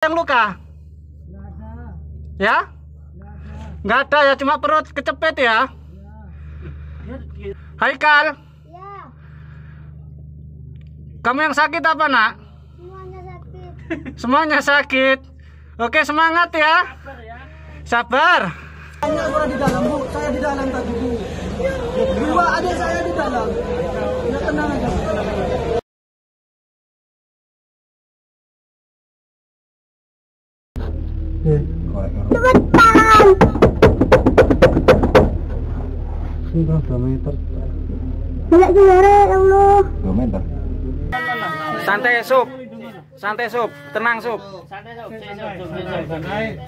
Yang luka? Nggak ada. Ya? Nggak ada. Nggak ada ya, cuma perut kecepit ya? Ya. Haikal, Ya, kamu yang sakit apa nak? semuanya sakit. Semuanya sakit. Oke, semangat ya. Sabar. Hanya orang di dalam, Bu. Saya di dalam tadi, Bu. Dua adik saya di dalam. Ya, tenang aja. Sudah 2 meter. Tidak juara ya Allah. 2 meter. Santai sup. Santai sup. Tenang sup.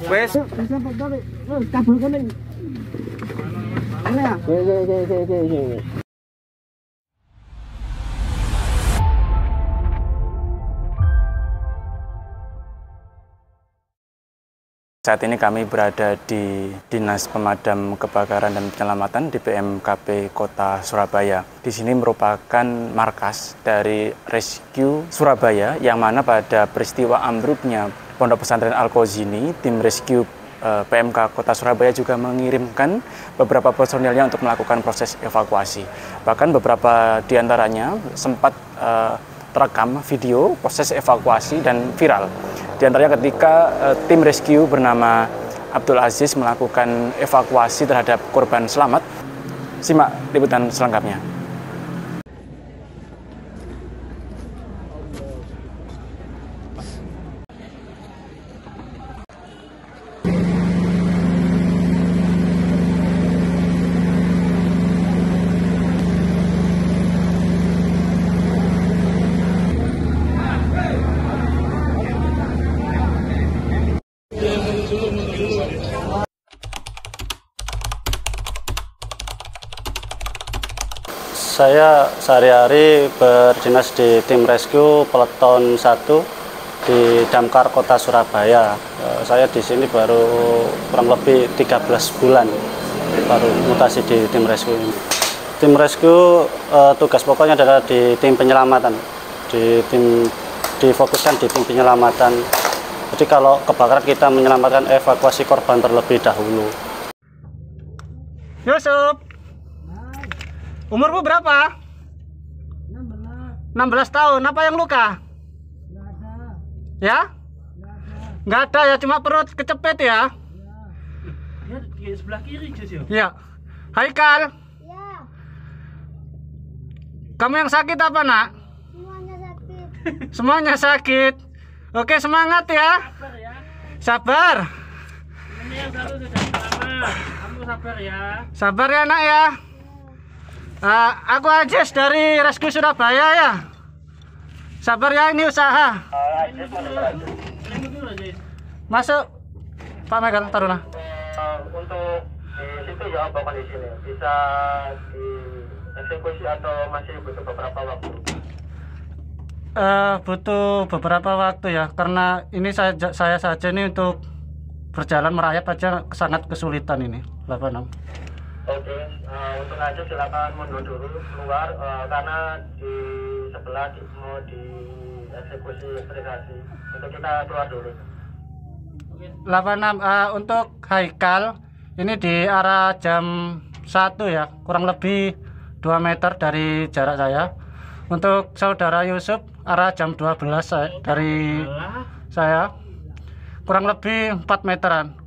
Wes. Kabel kuning. Ya. Saat ini kami berada di Dinas Pemadam Kebakaran dan Penyelamatan di BMKP Kota Surabaya. Di sini merupakan markas dari Rescue Surabaya, yang mana pada peristiwa ambruknya Pondok Pesantren Al-Kozini, tim Rescue PMK Kota Surabaya juga mengirimkan beberapa personilnya untuk melakukan proses evakuasi. Bahkan beberapa diantaranya sempat terekam video proses evakuasi dan viral. Di antaranya ketika tim rescue bernama Abdul Aziz melakukan evakuasi terhadap korban selamat. Simak liputan selengkapnya. Saya sehari-hari berdinas di tim rescue Peleton 1 di Damkar Kota Surabaya. Saya di sini baru kurang lebih 13 bulan baru mutasi di tim rescue ini. Tim rescue tugas pokoknya adalah di tim penyelamatan, difokuskan di tim penyelamatan. Jadi kalau kebakaran kita menyelamatkan evakuasi korban terlebih dahulu. Yusuf, umurmu berapa? 16. 16 tahun. Apa yang luka? Nggak ada. Ya? Nggak ada. Nggak ada ya, cuma perut kecepit ya? Ya, di sebelah kiri, Jus. Iya. Haikal, Ya, kamu yang sakit apa nak? semuanya sakit. Semuanya sakit. Oke, semangat ya. Sabar. Ini yang satu sudah selamat. Kamu sabar ya. Sabar ya nak ya. Aku Aziz dari Rescue Surabaya ya. Sabar ya, ini usaha. Masuk. Pak Megal, taruhlah. Untuk di situ ya apa di sini bisa dieksekusi atau masih butuh beberapa waktu? Butuh beberapa waktu ya, karena ini saya saja ini untuk berjalan merayap aja sangat kesulitan ini. 86. Oke, untuk aja silakan mundur dulu keluar karena di sebelah mau dieksekusi privasi. Untuk kita keluar dulu. 86. Untuk Haikal ini di arah jam 1 ya, kurang lebih 2 meter dari jarak saya. Untuk saudara Yusuf arah jam 12 dari saya, kurang lebih 4 meteran.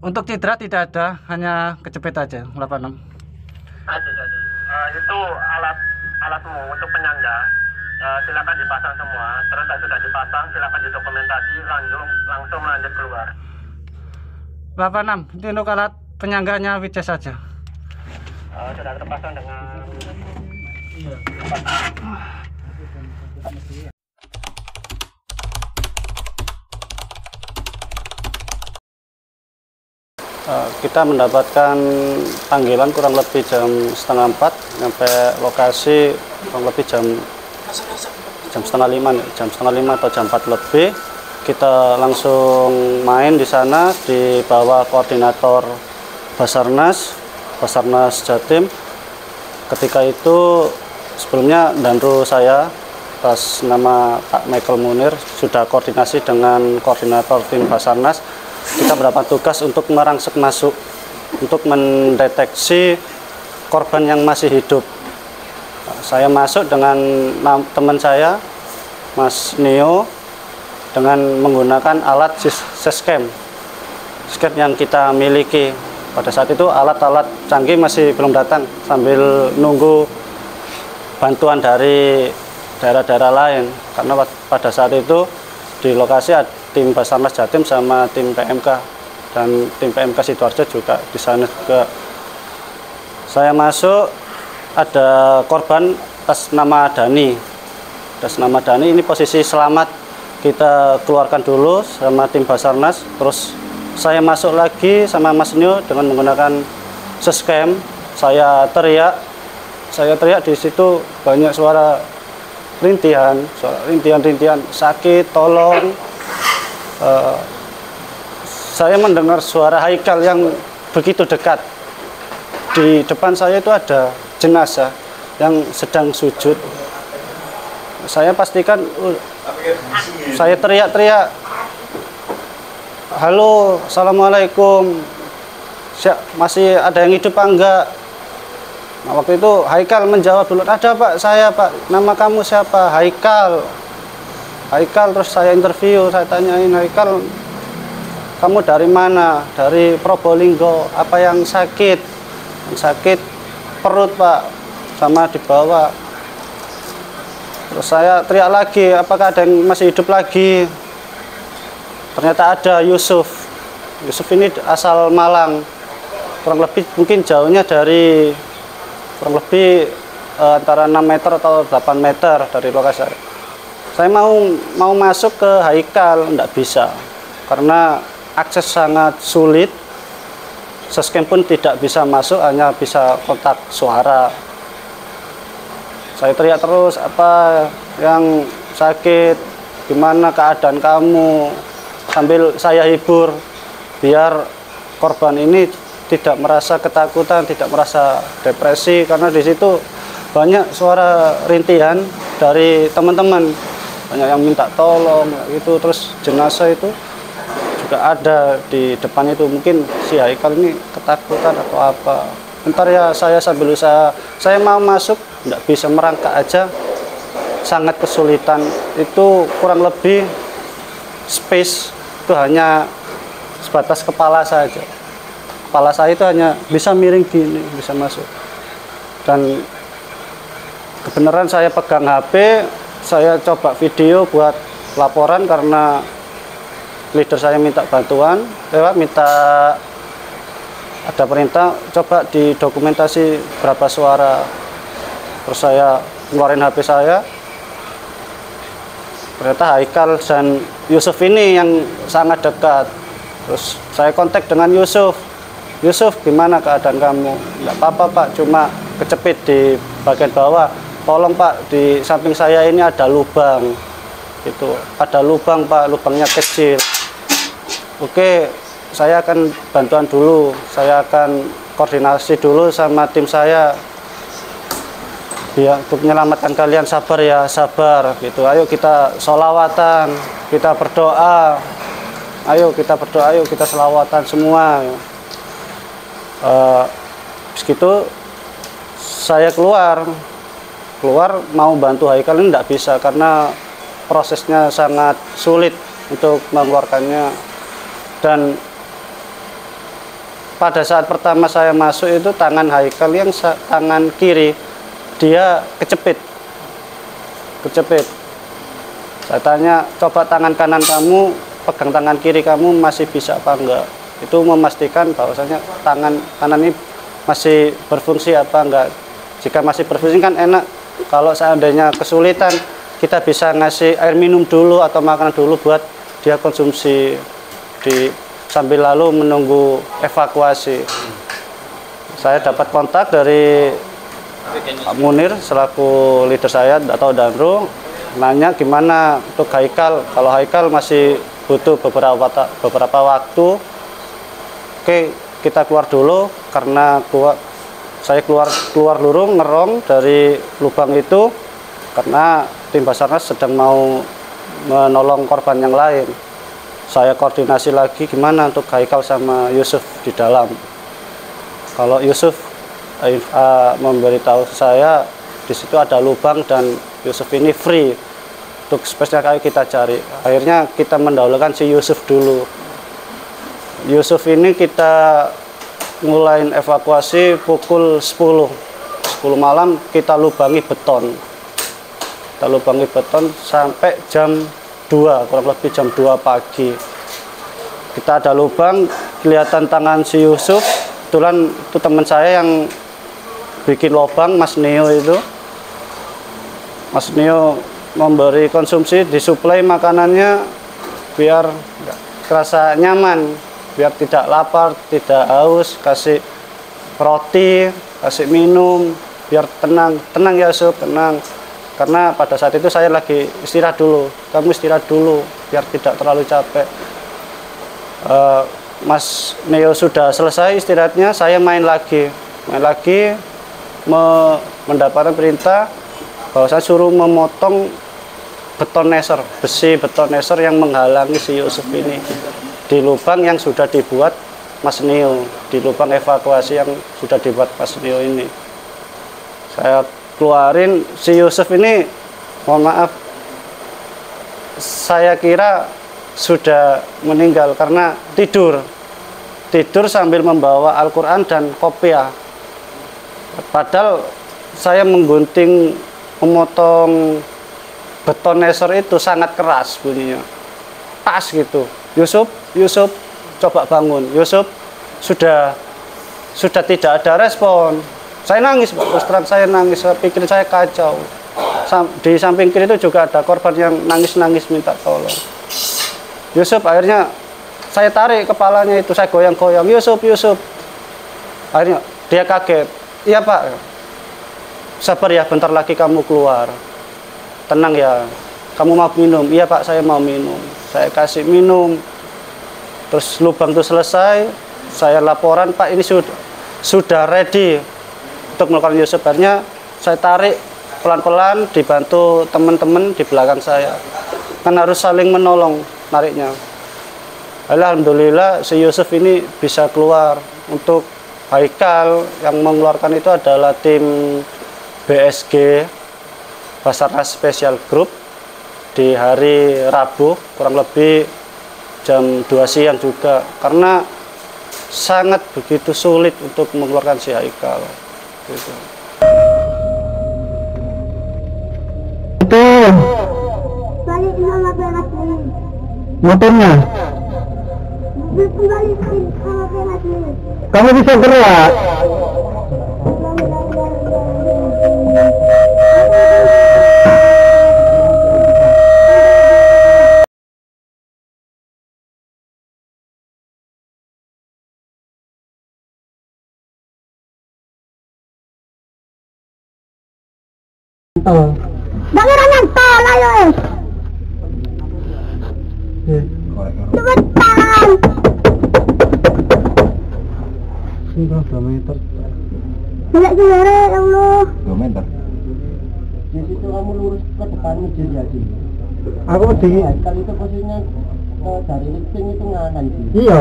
Untuk cedera tidak ada, hanya kecepit aja. 86. Aziz. Itu alatmu untuk penyangga. Silakan dipasang semua. Terus sudah dipasang, silakan didokumentasi, langsung lanjut keluar. 86. Itu untuk alat penyangganya Wijaya saja. Sudah terpasang dengan Kita mendapatkan panggilan kurang lebih jam setengah 4, sampai lokasi kurang lebih jam setengah 5 atau jam 4 lebih. Kita langsung main di sana di bawah koordinator Basarnas Jatim. Ketika itu sebelumnya Danru saya atas nama Pak Michael Munir sudah koordinasi dengan koordinator tim Basarnas. Kita mendapat tugas untuk merangsek masuk untuk mendeteksi korban yang masih hidup. Saya masuk dengan teman saya, Mas Nio, dengan menggunakan alat Sescam yang kita miliki. Pada saat itu alat-alat canggih masih belum datang, sambil nunggu bantuan dari daerah-daerah lain. Karena pada saat itu di lokasi ada tim Basarnas Jatim sama tim PMK, dan tim PMK Sidoarjo juga di sana juga. Saya masuk, ada korban atas nama Dani. Atas nama Dani ini posisi selamat kita keluarkan dulu sama tim Basarnas. Terus saya masuk lagi sama Mas Nyo dengan menggunakan Sescam. Saya teriak di situ banyak suara rintihan, sakit, tolong. Saya mendengar suara Haikal yang begitu dekat. Di depan saya itu ada jenazah yang sedang sujud. Saya pastikan, saya teriak-teriak, halo, assalamualaikum, masih ada yang hidup apa enggak? Nah, waktu itu Haikal menjawab dulu, ada Pak, saya Pak, nama kamu siapa? Haikal. Terus saya interview, saya tanyain, Haikal, kamu dari mana? Dari Probolinggo. Apa yang sakit? Yang sakit perut Pak, sama di bawah. Terus saya teriak lagi, apakah ada yang masih hidup lagi? Ternyata ada Yusuf. Yusuf ini asal Malang. Kurang lebih mungkin jauhnya dari kurang lebih antara 6 meter atau 8 meter dari lokasi. Saya mau masuk ke Haikal, enggak bisa. Karena akses sangat sulit. Sescam pun tidak bisa masuk, hanya bisa kontak suara. Saya teriak terus, apa yang sakit, gimana keadaan kamu, sambil saya hibur biar korban ini tidak merasa ketakutan, tidak merasa depresi, karena di situ banyak suara rintihan dari teman-teman, banyak yang minta tolong gitu. Terus jenazah itu juga ada di depan itu, mungkin si Haikal ini ketakutan atau apa. Bentar ya, saya sambil usaha, saya mau masuk, nggak bisa, merangkak aja sangat kesulitan. Itu kurang lebih space itu hanya sebatas kepala saja. Kepala saya itu hanya bisa miring gini, bisa masuk. Dan kebenaran saya pegang HP, saya coba video buat laporan karena leader saya minta bantuan, minta ada perintah, coba didokumentasi berapa suara. Terus saya keluarin HP saya, ternyata Haikal dan Yusuf ini yang sangat dekat. Terus saya kontak dengan Yusuf, gimana keadaan kamu? Nggak apa-apa Pak, cuma kecepit di bagian bawah. Tolong Pak, di samping saya ini ada lubang. Itu ada lubang Pak, lubangnya kecil. Oke, saya akan bantuan dulu, saya akan koordinasi dulu sama tim saya. Ya, untuk menyelamatkan kalian, sabar ya, sabar gitu. Ayo kita sholawatan, kita berdoa. Ayo kita berdoa, ayo kita sholawatan semua. Begitu saya keluar mau bantu Haikal ini tidak bisa karena prosesnya sangat sulit untuk mengeluarkannya. Dan pada saat pertama saya masuk itu tangan Haikal yang tangan kiri dia kecepit. Saya tanya, coba tangan kanan kamu pegang tangan kiri kamu masih bisa apa enggak? Itu memastikan bahwasanya tangan kanan ini masih berfungsi apa enggak. Jika masih berfungsi kan enak. Kalau seandainya kesulitan, kita bisa ngasih air minum dulu atau makanan dulu buat dia konsumsi sambil lalu menunggu evakuasi. Saya dapat kontak dari Pak Munir selaku leader saya atau Danru, nanya gimana untuk Haikal. Kalau Haikal masih butuh beberapa waktu, oke kita keluar dulu karena saya keluar dulu ngerong dari lubang itu karena tim Basarnas sedang mau menolong korban yang lain. Saya koordinasi lagi gimana untuk Haikal sama Yusuf di dalam. Kalau Yusuf memberitahu saya di situ ada lubang dan Yusuf ini free untuk space-nya kayak kita cari. Akhirnya kita mendahulukan si Yusuf dulu. Yusuf ini kita mulai evakuasi pukul 10 malam, kita lubangi beton. Kita lubangi beton sampai jam 2, kurang lebih jam 2 pagi. Kita ada lubang, kelihatan tangan si Yusuf. Kebetulan itu teman saya yang bikin lubang, Mas Neo itu. Mas Neo memberi konsumsi, disuplai makanannya biar kerasa nyaman, biar tidak lapar, tidak haus, kasih roti, kasih minum, biar tenang ya Yusuf, tenang. Karena pada saat itu saya lagi istirahat dulu, kamu istirahat dulu, biar tidak terlalu capek. Mas Neo sudah selesai istirahatnya, saya main lagi, mendapatkan perintah bahwa saya suruh memotong betoneser, besi betoneser yang menghalangi si Yusuf ini di lubang yang sudah dibuat Mas Neo, di lubang evakuasi yang sudah dibuat Mas Neo ini. Saya keluarin si Yusuf ini, mohon maaf, saya kira sudah meninggal karena tidur sambil membawa Al-Quran dan kopiah. Padahal saya menggunting, memotong betoneser itu sangat keras bunyinya, pas gitu. Yusuf coba bangun. Yusuf sudah tidak ada respon. Saya nangis, terus terang saya nangis, saya pikir saya kacau. Di samping kiri itu juga ada korban yang nangis-nangis minta tolong. Yusuf, akhirnya saya tarik kepalanya itu, saya goyang-goyang, Yusuf. Akhirnya dia kaget. Iya Pak, sabar ya, bentar lagi kamu keluar. Tenang ya, kamu mau minum? Iya Pak, saya mau minum. Saya kasih minum. Terus lubang itu selesai, saya laporan, Pak ini sudah ready untuk melakukan Yusuf. Akhirnya saya tarik pelan-pelan, dibantu teman-teman di belakang saya. Kan harus saling menolong nariknya. Alhamdulillah si Yusuf ini bisa keluar. Untuk Haikal yang mengeluarkan itu adalah tim BSG, Basarnas Special Group, di hari Rabu kurang lebih jam 2 siang juga, karena sangat begitu sulit untuk mengeluarkan si Haikal gitu. Balik sama pengasih. Motornya, Balikin sama pengasih. kamu bisa gerak. Bagaimana yang tol, ayo cepetan. Sudah 2 meter. Balik saudara, ya Allah. 2 meter. Di situ kamu lurus ke depan meja jadi. Aku di. Kali itu posisinya dari lifting itu nganan sih. Iya.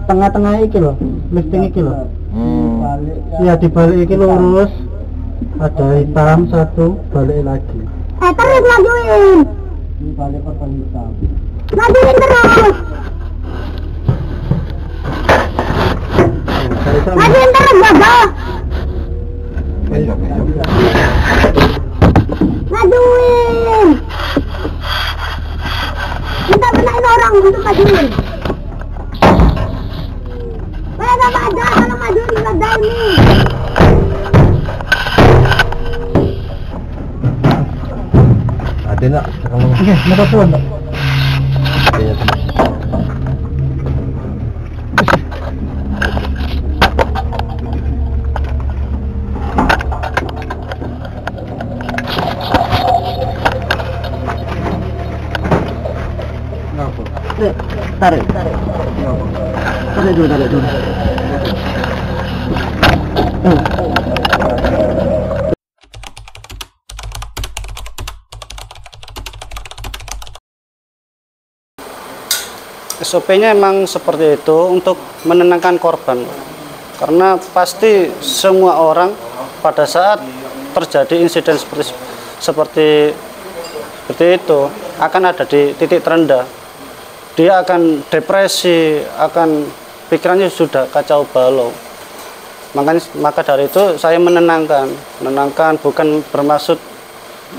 Tengah-tengah iki loh, lifting iki loh. Balik Iya, dibalik iki lurus. Ada hitam satu, balik lagi. Terus majuin. di balik korban hitam. Majuin terus. Majuin terus, Bapak. Majuin. Kita benain orang untuk majuin. Banyak apa ada kalau majuin di roda ini. Ada nak? Oke, mau tuan. Tarik. Tarik dulu. SOP-nya emang seperti itu untuk menenangkan korban. Karena pasti semua orang pada saat terjadi insiden seperti itu akan ada di titik terendah. Dia akan depresi, akan pikirannya sudah kacau balau. Maka dari itu saya menenangkan bukan bermaksud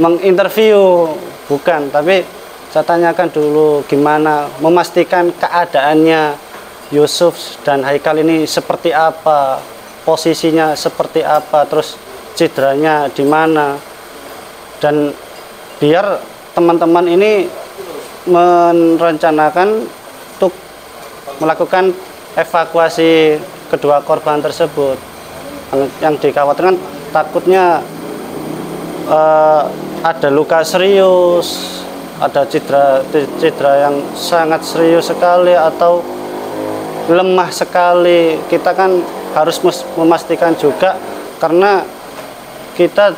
menginterview, bukan, tapi saya tanyakan dulu gimana, memastikan keadaannya Yusuf dan Haikal ini seperti apa, posisinya seperti apa, terus cederanya di mana, dan biar teman-teman ini merencanakan untuk melakukan evakuasi kedua korban tersebut. Yang dikhawatirkan takutnya ada luka serius, ada cedera yang sangat serius sekali atau lemah sekali. Kita kan harus memastikan juga, karena kita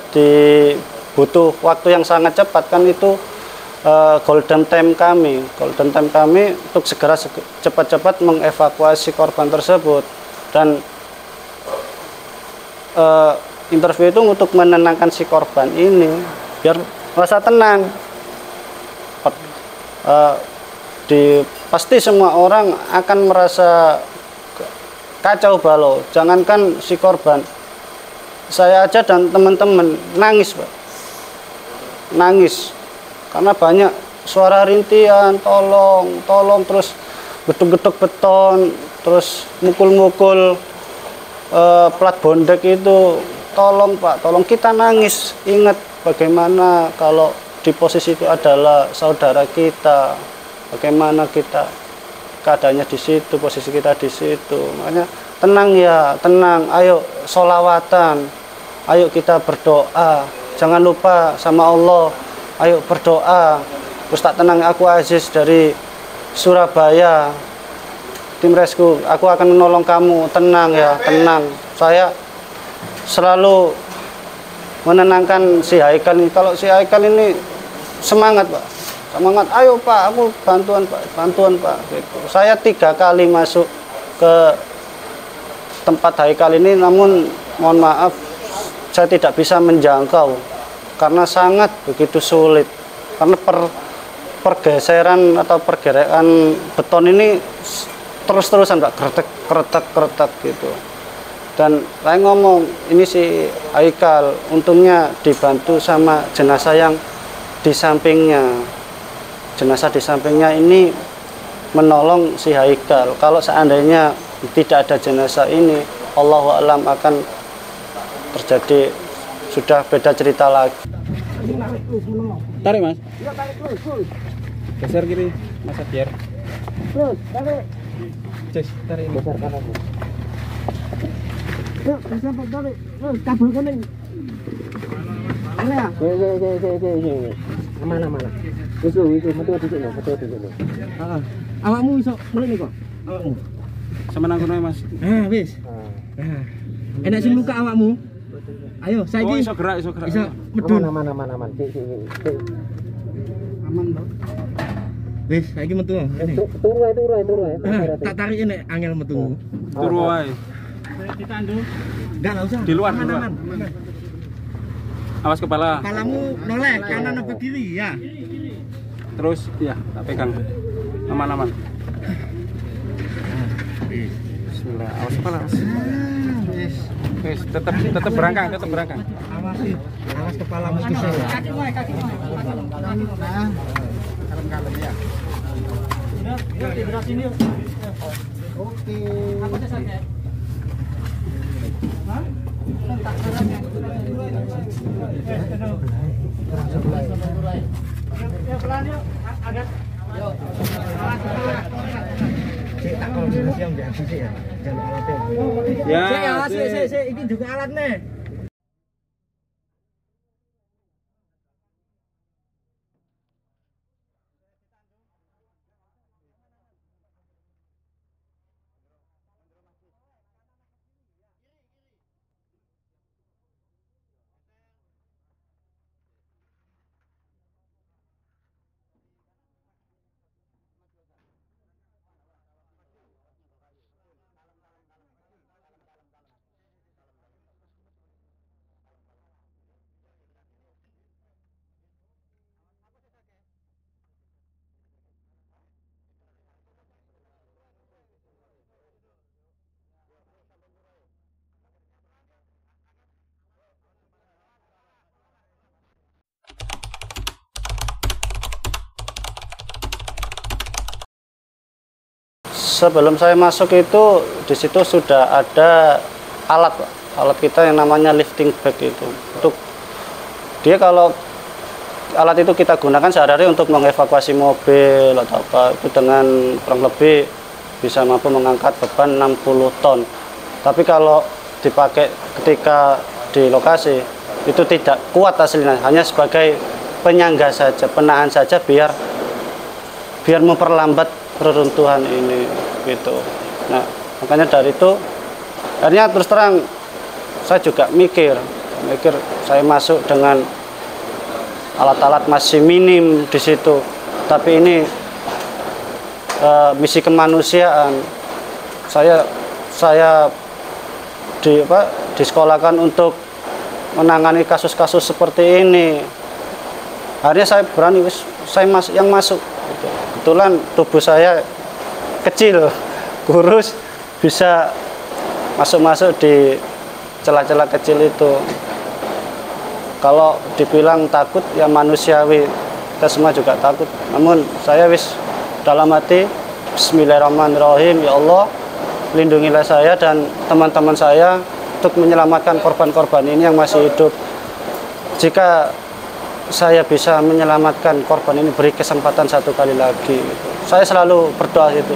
butuh waktu yang sangat cepat kan, itu golden time kami untuk segera cepat-cepat mengevakuasi korban tersebut. Dan interview itu untuk menenangkan si korban ini biar merasa tenang. Pasti semua orang akan merasa kacau balau, jangankan si korban, saya aja dan teman-teman nangis, Pak. Nangis karena banyak suara rintian, tolong, terus geduk-geduk beton, terus mukul-mukul plat bondek itu. Tolong Pak, tolong, kita nangis. Ingat bagaimana kalau di posisi itu adalah saudara kita, bagaimana kita keadaannya di situ, posisi kita di situ. Makanya tenang ya, tenang, ayo sholawatan, ayo kita berdoa, jangan lupa sama Allah, ayo berdoa. Ustaz tenang, aku Aziz dari Surabaya, tim rescue, aku akan menolong kamu, tenang ya, tenang. Saya selalu menenangkan si Haikal ini. Kalau si Haikal ini semangat, Pak, semangat, ayo Pak, aku bantuan Pak. Gitu. Saya 3 kali masuk ke tempat Haikal ini, namun mohon maaf saya tidak bisa menjangkau karena sangat begitu sulit, karena pergeseran atau pergerakan beton ini terus-terusan, Pak, kretek gitu. Dan saya ngomong, ini si Haikal untungnya dibantu sama jenazah yang di sampingnya. Jenazah di sampingnya ini menolong si Haikal. Kalau seandainya tidak ada jenazah ini, Allahu a'lam akan terjadi, sudah beda cerita lagi. Tarik Mas. Iya, tarik terus. Geser kiri, Mas biar. Terus, tarik. Cek, tarik. Geser kanan. Yuk, geser tarik. Terus, kabel kuning. Mana ya? Mana? Itu metu di sini. Heeh. Awakmu iso mrene kok. Awakmu. Sama nang kono Mas. Wis. Enak sing luka awakmu? Ayo, saiki. Oh, iso gerak. Iso medun. Aman. Aman to. Wis, saiki metu. Turu ae. Tak tarik nek angel metu. Turu ae. Ditandu. Enggak usah. Di luar. Aman. Awas kepala. Kepalamu noleh kanan apa kiri ya. Terus ya, tak pegang. Aman. Bismillah. Awas kepala, Mas. Wis, tetap berangkang. Awas kepalamu kisah. Kaki wae. Kalem ya. Udah, di sini yuk. Oke. Apa saja? Hah? Tak caranya. Ya pelan yuk, agak. Yuk. Cek tak kalau siang jangan sisi ya. Jangan alatnya. Ya. Cek, ini juga alatnya. Sebelum saya masuk itu di situ sudah ada alat, Pak. Alat kita yang namanya lifting bag itu. Untuk dia kalau alat itu kita gunakan sehari-hari untuk mengevakuasi mobil atau apa, itu dengan kurang lebih bisa mampu mengangkat beban 60 ton. Tapi kalau dipakai ketika di lokasi itu tidak kuat hasilnya, hanya sebagai penyangga saja, penahan saja biar memperlambat reruntuhan ini gitu. Nah, makanya dari itu akhirnya terus terang saya juga mikir saya masuk dengan alat-alat masih minim di situ, tapi ini misi kemanusiaan. Saya disekolahkan untuk menangani kasus-kasus seperti ini. Akhirnya saya berani, saya masuk. Kebetulan tubuh saya kecil, kurus, bisa masuk di celah-celah kecil itu. Kalau dibilang takut ya manusiawi, kita semua juga takut. Namun saya dalam hati, bismillahirrahmanirrahim, ya Allah, lindungilah saya dan teman-teman saya untuk menyelamatkan korban-korban ini yang masih hidup. Jika saya bisa menyelamatkan korban ini, beri kesempatan satu kali lagi. Saya selalu berdoa gitu.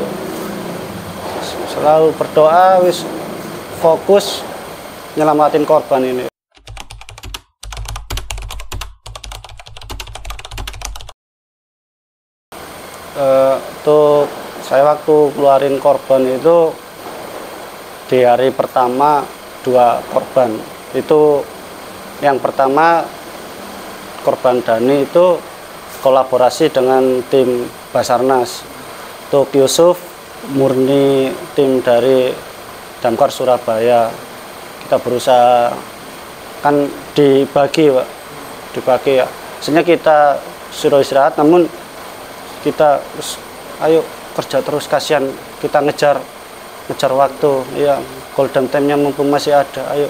Selalu berdoa, fokus nyelamatin korban ini. Untuk saya waktu keluarin korban itu di hari pertama 2 korban. Itu yang pertama korban Dani itu kolaborasi dengan tim Basarnas. Untuk Yusuf murni tim dari Damkar Surabaya. Kita berusaha kan dibagi, Pak. Dibagi ya. Sebenarnya kita suruh istirahat, namun kita ayo kerja terus, kasihan kita ngejar waktu ya, golden time-nya mumpung masih ada, ayo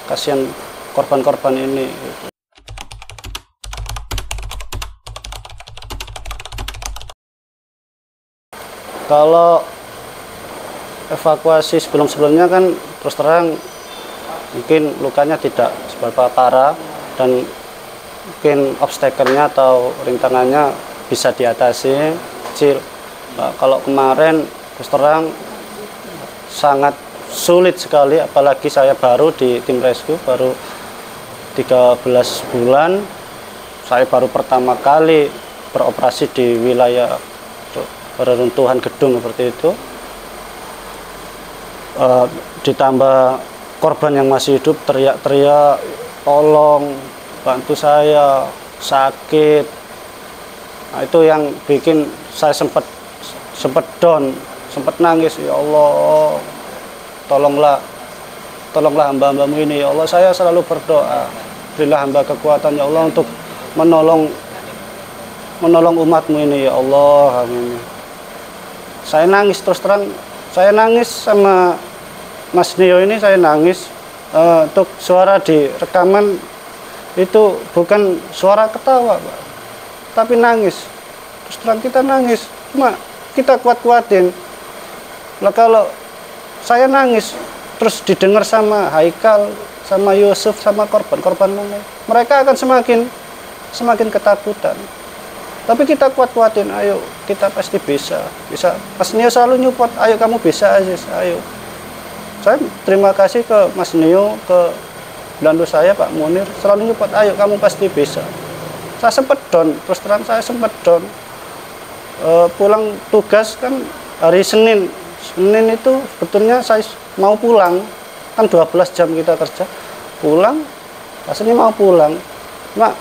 kasihan korban-korban ini. Kalau evakuasi sebelumnya kan terus terang mungkin lukanya tidak seberapa parah dan mungkin obstacle-nya atau rintangannya bisa diatasi kecil. Nah, kalau kemarin terus terang sangat sulit sekali, apalagi saya baru di tim rescue, baru 13 bulan, saya baru pertama kali beroperasi di wilayah reruntuhan gedung seperti itu. Ditambah korban yang masih hidup teriak-teriak, tolong bantu saya, sakit. Nah, itu yang bikin saya sempat down, sempat nangis. Ya Allah, tolonglah hamba-hambamu ini. Ya Allah, saya selalu berdoa, berilah hamba kekuatan ya Allah untuk menolong umatmu ini ya Allah. Amin. Saya nangis, terus terang saya nangis sama Mas Nio ini, saya nangis. Untuk suara di rekaman itu bukan suara ketawa, Pak, tapi nangis. Terus terang kita nangis, cuma kita kuat-kuatin. Lah kalau saya nangis terus didengar sama Haikal, sama Yusuf, sama korban lain, mereka akan semakin ketakutan. Tapi kita kuat-kuatin, ayo kita pasti bisa. Mas Nio selalu nyupport, ayo kamu bisa aja, ayo. Saya terima kasih ke Mas Nio, ke Belandu saya Pak Munir, selalu nyupport, ayo kamu pasti bisa. Saya sempat down, terus terang saya sempat down. Pulang tugas kan hari Senin itu sebetulnya saya mau pulang, kan 12 jam kita kerja, pulang, rasanya mau pulang, cuma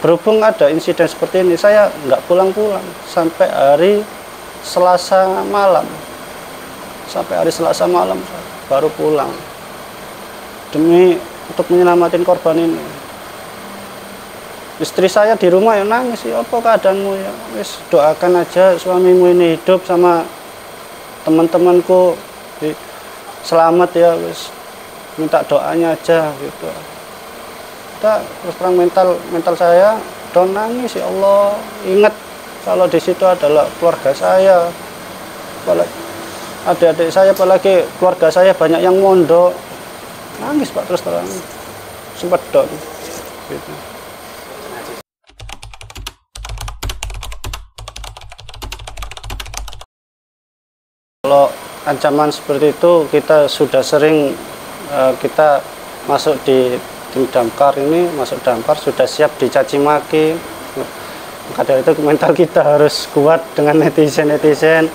berhubung ada insiden seperti ini, saya nggak pulang-pulang sampai hari Selasa malam. Sampai hari Selasa malam baru pulang. Demi untuk menyelamatin korban ini. Istri saya di rumah ya nangis, ya apa keadaanmu ya? Wis doakan aja suamimu ini hidup sama teman-temanku selamat ya, wis minta doanya aja gitu. Terus terang mental saya down, nangis, ya Allah, ingat kalau di situ adalah keluarga saya, adik-adik saya, apalagi keluarga saya banyak yang mondok. Nangis Pak, terus terang. Sempat down. Gitu. Kalau ancaman seperti itu kita sudah sering, kita masuk di tim damkar ini, masuk damkar sudah siap dicaci maki. Maka dari itu mental kita harus kuat dengan netizen-netizen.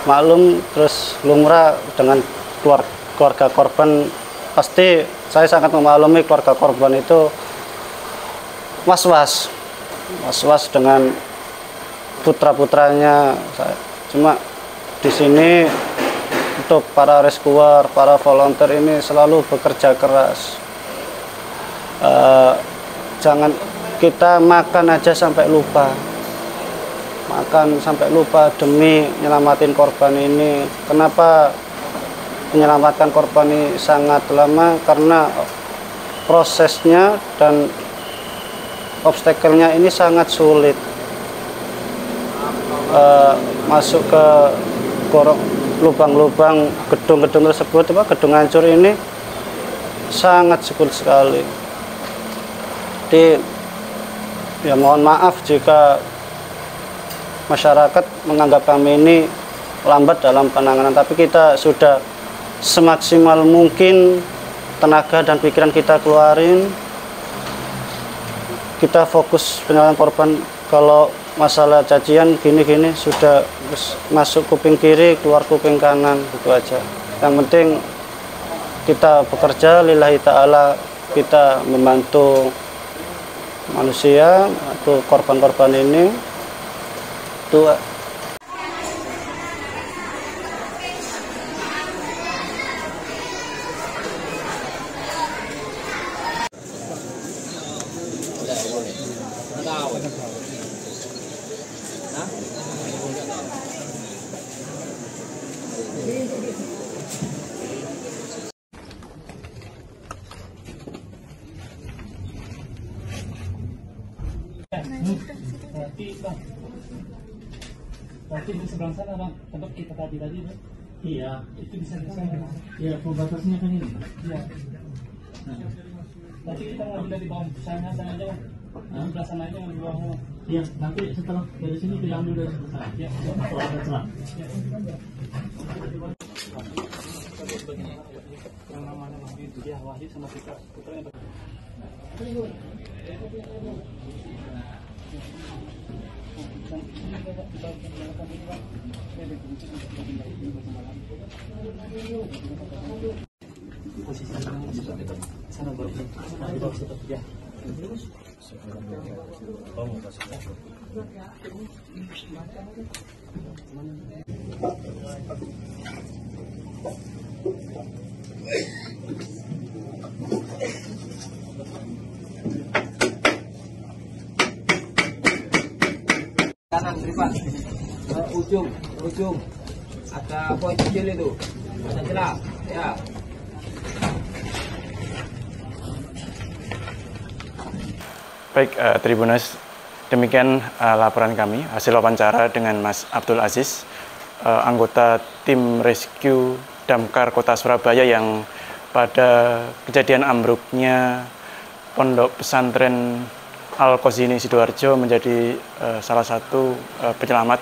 Maklum, terus lumrah dengan keluarga korban, pasti saya sangat memaklumi keluarga korban itu was-was dengan putra-putranya. Cuma di sini untuk para rescuer, para volunteer ini selalu bekerja keras. Jangan kita makan aja sampai lupa. Makan sampai lupa demi nyelamatin korban ini. Kenapa menyelamatkan korban ini sangat lama? Karena prosesnya dan obstacle-nya ini sangat sulit. Masuk ke lubang-lubang gedung-gedung tersebut, gedung hancur ini sangat sulit sekali. Jadi ya mohon maaf jika masyarakat menganggap kami ini lambat dalam penanganan, tapi kita sudah semaksimal mungkin tenaga dan pikiran kita keluarin. Kita fokus penyelamatkan korban. Kalau masalah cacian gini-gini sudah masuk kuping kiri, keluar kuping kanan, gitu aja. Yang penting kita bekerja lillahi ta'ala, kita membantu manusia atau korban-korban ini. Itu Berarti di sebelah sana Bang, tempat kita tadi Bang. Iya, itu bisa di sana. Iya, pembatasnya kan ini. Iya. Nah, nanti kita mau dari bawah sana aja. Nah, sebelah sana aja di bawah. Iya, nanti setelah dari sini kita ambil dari sebelah sana. Iya, kalau ada celah. Yang namanya itu dia Wahid sama putranya. Kanan Pak, ujung ada poin kecil itu, ada celah ya. Baik, Tribuners, demikian laporan kami, hasil wawancara dengan Mas Abdul Aziz, anggota tim rescue Damkar Kota Surabaya yang pada kejadian ambruknya Pondok Pesantren Al-Qazini Sidoarjo menjadi salah satu penyelamat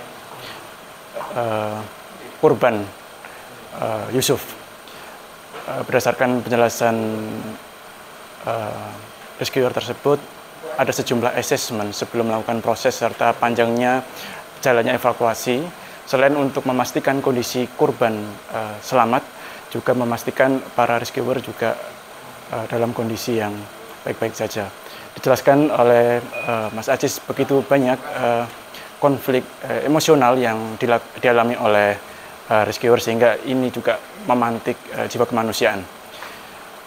korban Yusuf. Berdasarkan penjelasan rescuer tersebut, ada sejumlah asesmen sebelum melakukan proses serta panjangnya jalannya evakuasi. Selain untuk memastikan kondisi korban selamat, juga memastikan para rescuer juga dalam kondisi yang baik-baik saja. Dijelaskan oleh Mas Aziz begitu banyak konflik emosional yang dialami oleh rescuer, sehingga ini juga memantik jiwa kemanusiaan.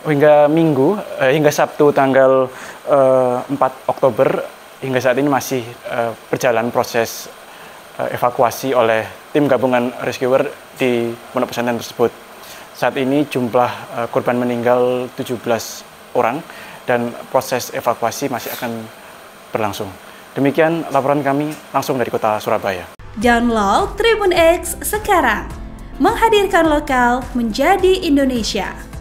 Hingga Sabtu tanggal 4 Oktober hingga saat ini masih berjalan proses evakuasi oleh tim gabungan rescuer di pondok pesantren tersebut. Saat ini jumlah korban meninggal 17 orang dan proses evakuasi masih akan berlangsung. Demikian laporan kami langsung dari Kota Surabaya. Download Tribun X sekarang, menghadirkan lokal menjadi Indonesia.